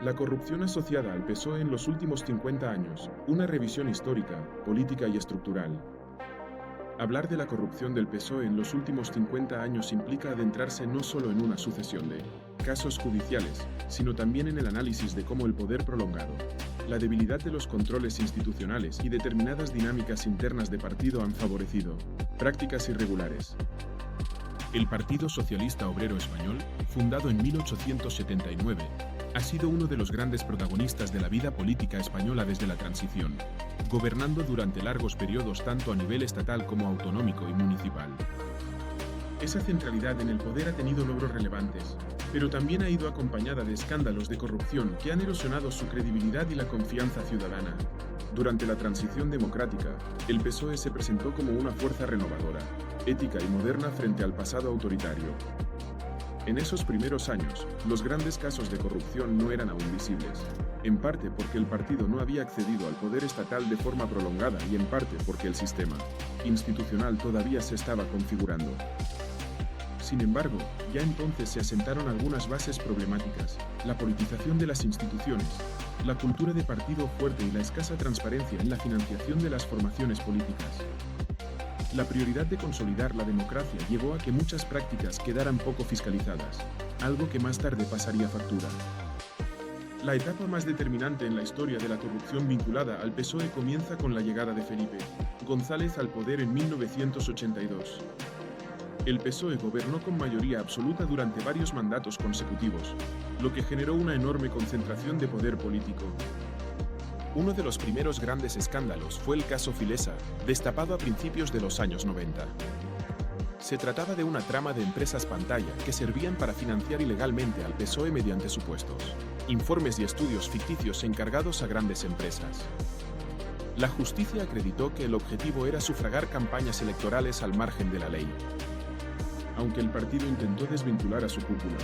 La corrupción asociada al PSOE en los últimos 50 años, una revisión histórica, política y estructural. Hablar de la corrupción del PSOE en los últimos 50 años implica adentrarse no solo en una sucesión de casos judiciales, sino también en el análisis de cómo el poder prolongado, la debilidad de los controles institucionales y determinadas dinámicas internas de partido han favorecido prácticas irregulares. El Partido Socialista Obrero Español, fundado en 1879, ha sido uno de los grandes protagonistas de la vida política española desde la transición, gobernando durante largos periodos tanto a nivel estatal como autonómico y municipal. Esa centralidad en el poder ha tenido logros relevantes, pero también ha ido acompañada de escándalos de corrupción que han erosionado su credibilidad y la confianza ciudadana. Durante la transición democrática, el PSOE se presentó como una fuerza renovadora, ética y moderna frente al pasado autoritario. En esos primeros años, los grandes casos de corrupción no eran aún visibles, en parte porque el partido no había accedido al poder estatal de forma prolongada y en parte porque el sistema institucional todavía se estaba configurando. Sin embargo, ya entonces se asentaron algunas bases problemáticas: la politización de las instituciones, la cultura de partido fuerte y la escasa transparencia en la financiación de las formaciones políticas. La prioridad de consolidar la democracia llevó a que muchas prácticas quedaran poco fiscalizadas, algo que más tarde pasaría factura. La etapa más determinante en la historia de la corrupción vinculada al PSOE comienza con la llegada de Felipe González al poder en 1982. El PSOE gobernó con mayoría absoluta durante varios mandatos consecutivos, lo que generó una enorme concentración de poder político. Uno de los primeros grandes escándalos fue el caso Filesa, destapado a principios de los años 90. Se trataba de una trama de empresas pantalla que servían para financiar ilegalmente al PSOE mediante supuestos informes y estudios ficticios encargados a grandes empresas. La justicia acreditó que el objetivo era sufragar campañas electorales al margen de la ley. Aunque el partido intentó desvincular a su cúpula,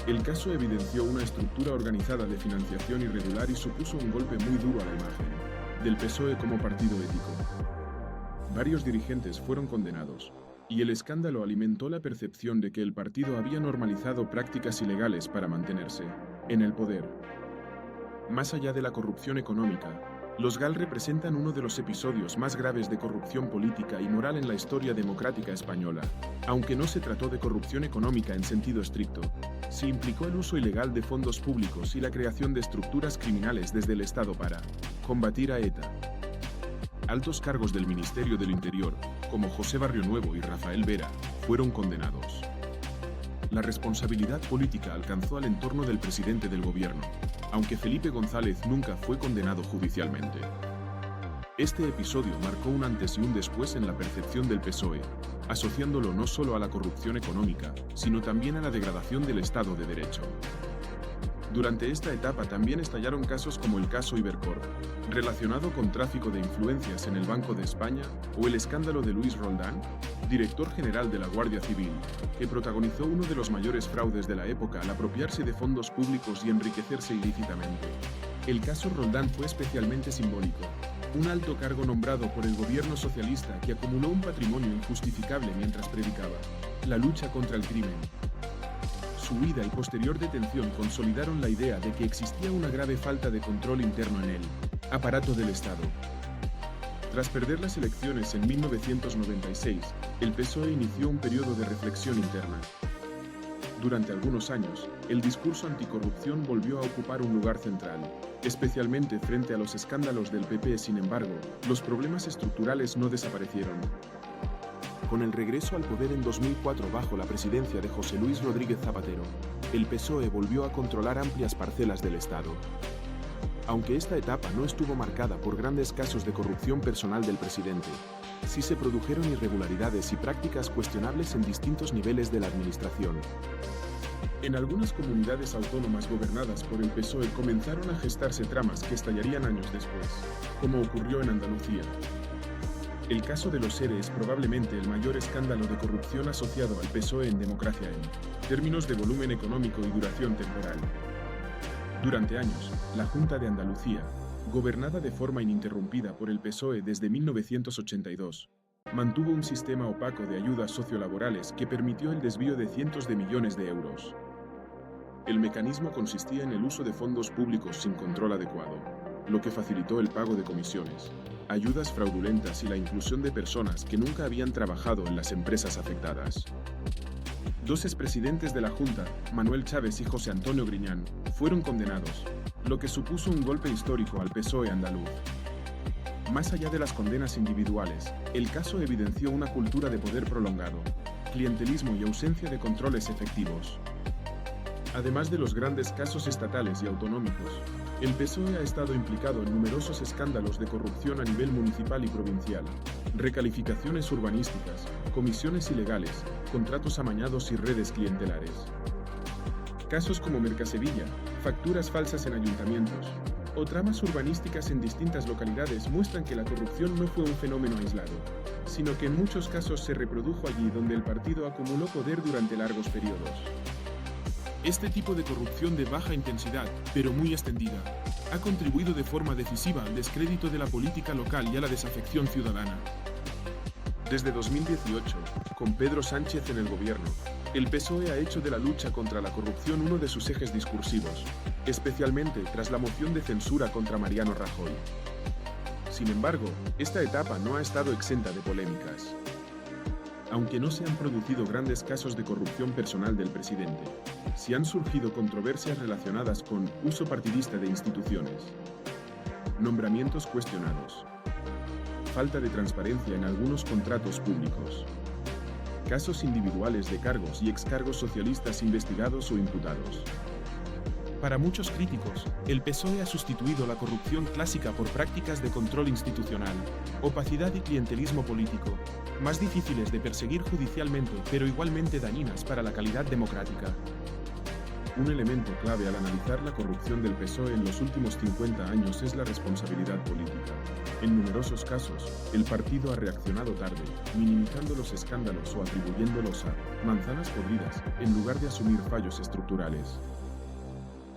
el caso evidenció una estructura organizada de financiación irregular y supuso un golpe muy duro a la imagen del PSOE como partido ético. Varios dirigentes fueron condenados, y el escándalo alimentó la percepción de que el partido había normalizado prácticas ilegales para mantenerse en el poder. Más allá de la corrupción económica, los GAL representan uno de los episodios más graves de corrupción política y moral en la historia democrática española. Aunque no se trató de corrupción económica en sentido estricto, se implicó el uso ilegal de fondos públicos y la creación de estructuras criminales desde el Estado para combatir a ETA. Altos cargos del Ministerio del Interior, como José Barrionuevo y Rafael Vera, fueron condenados. La responsabilidad política alcanzó al entorno del presidente del gobierno, aunque Felipe González nunca fue condenado judicialmente. Este episodio marcó un antes y un después en la percepción del PSOE, asociándolo no solo a la corrupción económica, sino también a la degradación del Estado de Derecho. Durante esta etapa también estallaron casos como el caso Ibercorp, relacionado con tráfico de influencias en el Banco de España, o el escándalo de Luis Roldán, director general de la Guardia Civil, que protagonizó uno de los mayores fraudes de la época al apropiarse de fondos públicos y enriquecerse ilícitamente. El caso Roldán fue especialmente simbólico: un alto cargo nombrado por el gobierno socialista que acumuló un patrimonio injustificable mientras predicaba la lucha contra el crimen. Su huida y posterior detención consolidaron la idea de que existía una grave falta de control interno en el aparato del Estado. Tras perder las elecciones en 1996, el PSOE inició un periodo de reflexión interna. Durante algunos años, el discurso anticorrupción volvió a ocupar un lugar central, especialmente frente a los escándalos del PP. Sin embargo, los problemas estructurales no desaparecieron. Con el regreso al poder en 2004 bajo la presidencia de José Luis Rodríguez Zapatero, el PSOE volvió a controlar amplias parcelas del Estado. Aunque esta etapa no estuvo marcada por grandes casos de corrupción personal del presidente, sí se produjeron irregularidades y prácticas cuestionables en distintos niveles de la administración. En algunas comunidades autónomas gobernadas por el PSOE comenzaron a gestarse tramas que estallarían años después, como ocurrió en Andalucía. El caso de los ERE es probablemente el mayor escándalo de corrupción asociado al PSOE en democracia en términos de volumen económico y duración temporal. Durante años, la Junta de Andalucía, gobernada de forma ininterrumpida por el PSOE desde 1982, mantuvo un sistema opaco de ayudas sociolaborales que permitió el desvío de cientos de millones de euros. El mecanismo consistía en el uso de fondos públicos sin control adecuado, lo que facilitó el pago de comisiones, ayudas fraudulentas y la inclusión de personas que nunca habían trabajado en las empresas afectadas. Dos expresidentes de la Junta, Manuel Chávez y José Antonio Griñán, fueron condenados, lo que supuso un golpe histórico al PSOE andaluz. Más allá de las condenas individuales, el caso evidenció una cultura de poder prolongado, clientelismo y ausencia de controles efectivos. Además de los grandes casos estatales y autonómicos, el PSOE ha estado implicado en numerosos escándalos de corrupción a nivel municipal y provincial, recalificaciones urbanísticas, comisiones ilegales, contratos amañados y redes clientelares. Casos como Mercasevilla, facturas falsas en ayuntamientos, o tramas urbanísticas en distintas localidades muestran que la corrupción no fue un fenómeno aislado, sino que en muchos casos se reprodujo allí donde el partido acumuló poder durante largos periodos. Este tipo de corrupción de baja intensidad, pero muy extendida, ha contribuido de forma decisiva al descrédito de la política local y a la desafección ciudadana. Desde 2018, con Pedro Sánchez en el gobierno, el PSOE ha hecho de la lucha contra la corrupción uno de sus ejes discursivos, especialmente tras la moción de censura contra Mariano Rajoy. Sin embargo, esta etapa no ha estado exenta de polémicas. Aunque no se han producido grandes casos de corrupción personal del presidente, sí han surgido controversias relacionadas con uso partidista de instituciones, nombramientos cuestionados, falta de transparencia en algunos contratos públicos, casos individuales de cargos y excargos socialistas investigados o imputados. Para muchos críticos, el PSOE ha sustituido la corrupción clásica por prácticas de control institucional, opacidad y clientelismo político, más difíciles de perseguir judicialmente pero igualmente dañinas para la calidad democrática. Un elemento clave al analizar la corrupción del PSOE en los últimos 50 años es la responsabilidad política. En numerosos casos, el partido ha reaccionado tarde, minimizando los escándalos o atribuyéndolos a manzanas podridas, en lugar de asumir fallos estructurales.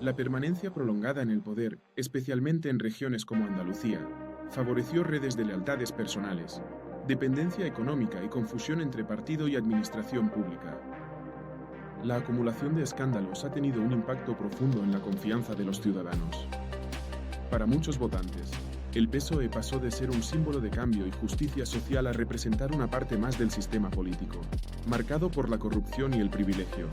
La permanencia prolongada en el poder, especialmente en regiones como Andalucía, favoreció redes de lealtades personales, dependencia económica y confusión entre partido y administración pública. La acumulación de escándalos ha tenido un impacto profundo en la confianza de los ciudadanos. Para muchos votantes, el PSOE pasó de ser un símbolo de cambio y justicia social a representar una parte más del sistema político, marcado por la corrupción y el privilegio.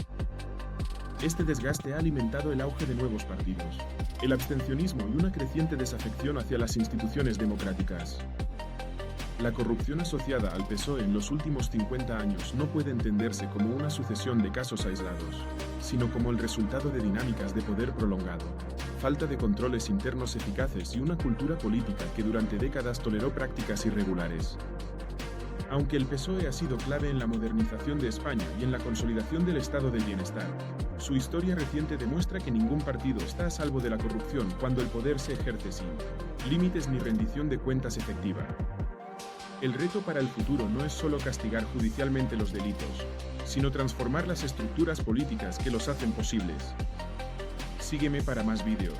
Este desgaste ha alimentado el auge de nuevos partidos, el abstencionismo y una creciente desafección hacia las instituciones democráticas. La corrupción asociada al PSOE en los últimos 50 años no puede entenderse como una sucesión de casos aislados, sino como el resultado de dinámicas de poder prolongado, falta de controles internos eficaces y una cultura política que durante décadas toleró prácticas irregulares. Aunque el PSOE ha sido clave en la modernización de España y en la consolidación del estado del bienestar, su historia reciente demuestra que ningún partido está a salvo de la corrupción cuando el poder se ejerce sin límites ni rendición de cuentas efectiva. El reto para el futuro no es solo castigar judicialmente los delitos, sino transformar las estructuras políticas que los hacen posibles. Sígueme para más vídeos.